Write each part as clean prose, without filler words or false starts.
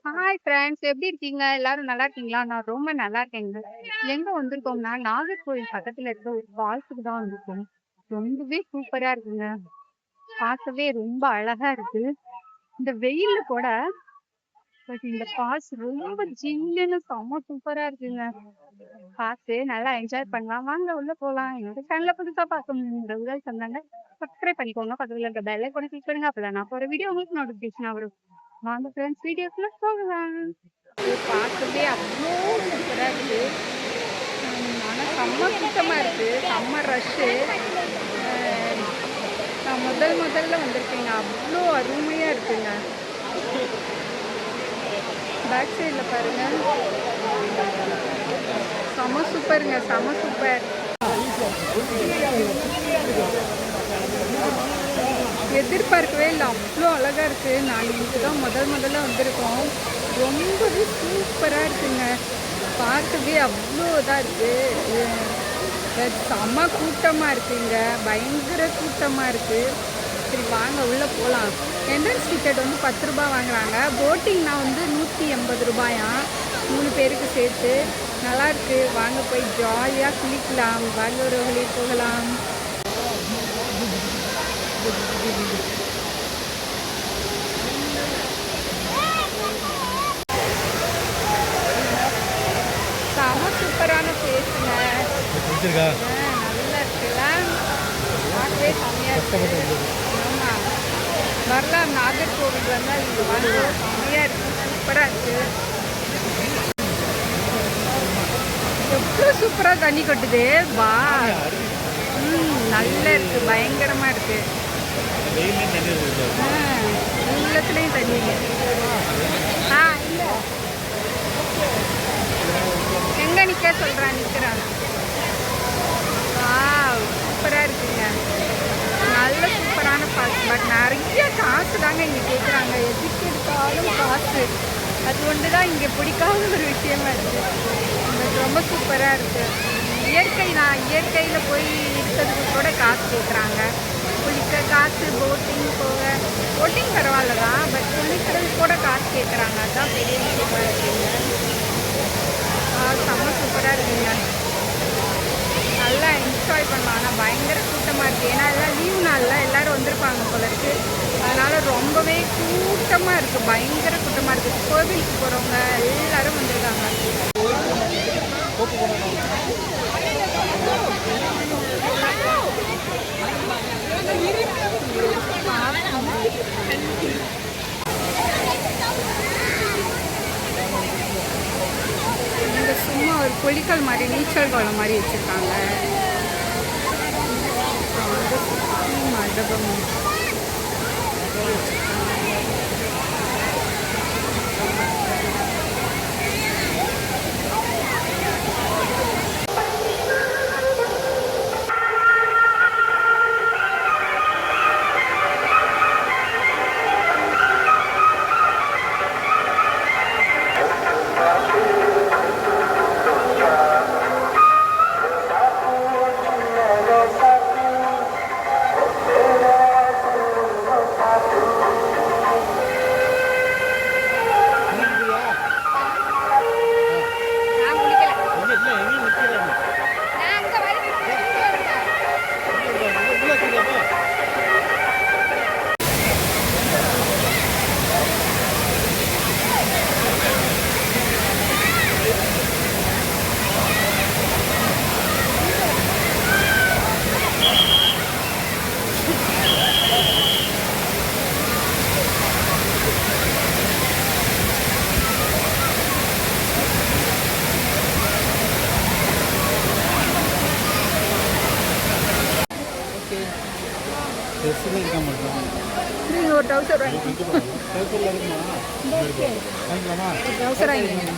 Hi friends, எப்படி இருக்கீங்க? எல்லாரும் நல்லா இருக்கீங்களா? நான் ரொம்ப நல்லா இருக்கேங்க. எங்க வந்திருக்கோம்னா, நாகர்கோவில் பக்கத்துல இருக்க ஒரு ஃபால்ஸுக்கு தான் வந்திருக்கோம். ரொம்பவே சூப்பரா இருக்குங்க. பார்க்கவே ரொம்ப அழகா இருக்கு. இந்த வெயில்ல கூட இந்த ஃபால்ஸ் ரொம்ப ஜில்லுன்னு செம்ம சூப்பரா இருக்குங்க. பார்த்து நல்லா என்ஜாய் பண்ணலாம். வாங்க உள்ள போலாம். என்னோட சேனல புதுசா பார்க்கணும்ன்றவங்க சொன்னாங்க. சப்ஸ்கிரைப் பண்ணிக்கோங்க. பக்கத்துல இருக்க பெல் ஐகானை கிளிக் பண்ணுங்க. அப்பதான் நான் போற வீடியோ உங்களுக்கு நோட்டிஃபிகேஷனா வரும். வாங்க ஃப்ரெண்ட்ஸ், வீடியோக்குள்ள போகலாம். இது பார்க்கவே அவ்வளோ சூப்பரா இருக்கு. ஆனா செம்ம கூட்டமா இருக்கு. செம்ம ரஷ்ஷு. நான் முதல்ல வந்திருக்கேங்க. அவ்வளோ அருமையா இருக்குங்க. பேக் சைடில் பாருங்க. செம சூப்பருங்க. செம சூப்பர். எதிர்பார்க்கவே இல்லை, அவ்வளோ அழகாக இருக்குது. நாங்கள் இன்னைக்கு தான் முதல்ல வந்திருக்கோம். ரொம்பவே சூப்பராக இருக்குங்க. பார்க்கவே அவ்வளோ இதாக இருக்குது. செம்ம கூட்டமாக இருக்குங்க. பயங்கர கூட்டமாக இருக்குது. சரி வாங்க உள்ளே போகலாம். என்ட்ரன்ஸ் டிக்கெட் வந்து 10 ரூபா வாங்குறாங்க. போட்டிங்னா வந்து 180 ரூபாயா 3 பேருக்கு சேர்த்து. நல்லாயிருக்கு. வாங்க போய் ஜாலியாக குளிக்கலாம். வாங்க ஒரு வழி போகலாம். செம சூப்பரான பிளேஸுங்க. நல்லா இருக்குல்ல, பார்க்கவே செம்மையா இருக்கு. ஆமாம், வரலாம். நாகர்கோவில் வந்தால் இங்கே வந்து செம்மையாக இருக்குது. சூப்பராக இருக்குது. எவ்வளோ சூப்பராக தண்ணி கொட்டுது. வா, நல்லா இருக்கு. பயங்கரமா இருக்கு. எல்லாத்துலேயும் தண்ணி. இல்லை எங்க நிற்க சொல்கிறான், நிற்கிறான். சூப்பராக இருக்குங்க. நல்ல சூப்பரான ஃபால்ஸ். பட் நிறைய காசு தாங்க இங்கே கேட்குறாங்க. எதுக்கு எடுத்தாலும் காசு. அது ஒன்று தான் இங்கே பிடிக்காத ஒரு விஷயமா இருக்குது. பட் ரொம்ப சூப்பராக இருக்குது. இயற்கையில் போய் இருக்கிறதுக்கு கூட காசு கேட்குறாங்க. குளிக்க காசு, போட்டிங் பரவாயில்ல தான். பட் குளிக்கிறதுக்கு கூட காசு கேட்குறாங்க. அதுதான் பெரிய விஷயமா இருக்குங்க. செம்ம சூப்பராக இருக்குங்க. நல்லா என்ஜாய் பண்ணலாம். ஆனால் பயங்கர கூட்டமாக இருக்குது. ஏன்னா எல்லாம் லீவ் நாளில் எல்லோரும் வந்திருப்பாங்க போல இருக்குது. அதனால் ரொம்பவே கூட்டமாக இருக்குது. பயங்கர கூட்டமாக இருக்குது. கோவிலுக்கு போகிறவங்க எல்லோரும் வந்திருக்காங்க. இங்கே சும்மா ஒரு குளிக்கல் மாதிரி, நீச்சல் குளம் மாதிரி வச்சுருக்காங்க. மண்டபம் நீங்கள் ஒரு டவுசர் வாங்கிக்கோங்க. டவுசர் வாங்கிக்கோங்க.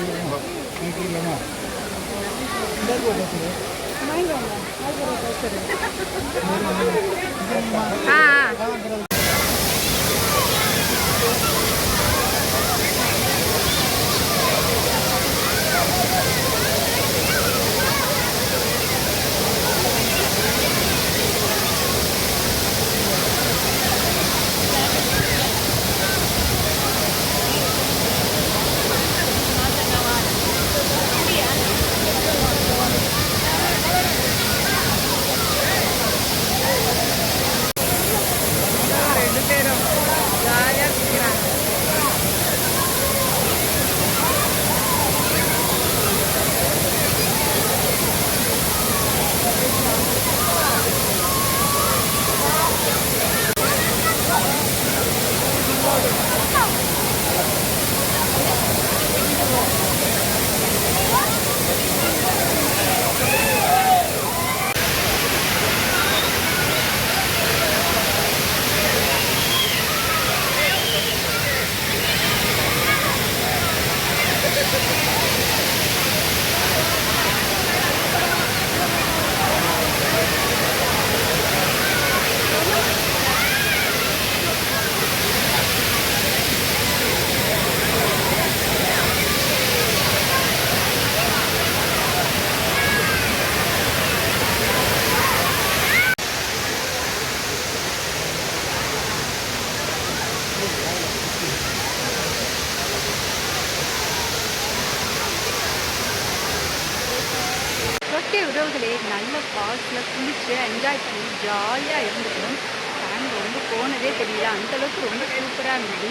ஓகே உறவுகளே, நல்ல ஃபால்ஸ்ல குளிச்சு என்ஜாய் பண்ணி ஜாலியா இருந்துக்கணும். டைம் ரொம்ப போனதே தெரியல. அந்த அளவுக்கு ரொம்ப சூப்பரா இருந்தது.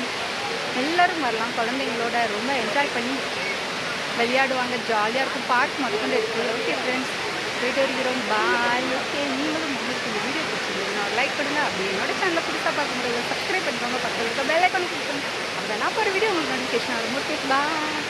எல்லாரும் வரலாம். குழந்தைங்களோட ரொம்ப என்ஜாய் பண்ணி விளையாடுவாங்க. ஜாலியா இருக்கும். பார்க் முதற்கொண்டு இருக்கு. ஓகே ஃப்ரெண்ட்ஸ், போயிட்டு வருகிறோம். பாய். ஓகே, நீங்களும் உங்களுக்கு இந்த வீடியோ பிடிச்சிருந்ததுன்னா லைக் பண்ணுங்க. அப்படி என்னோட சேனலை புதுசாக பார்க்க முடியல சப்ஸ்கிரைப் பண்ணிக்கோங்க. பக்கத்தில் இருக்க பெல் ஐக்கான் கிளிக் பண்ணுங்க. அப்போ நான் போகிற வீடியோ உங்களுக்கு நோட்டிஃபிகேஷன் ஆகும். ஓகே, பாய்.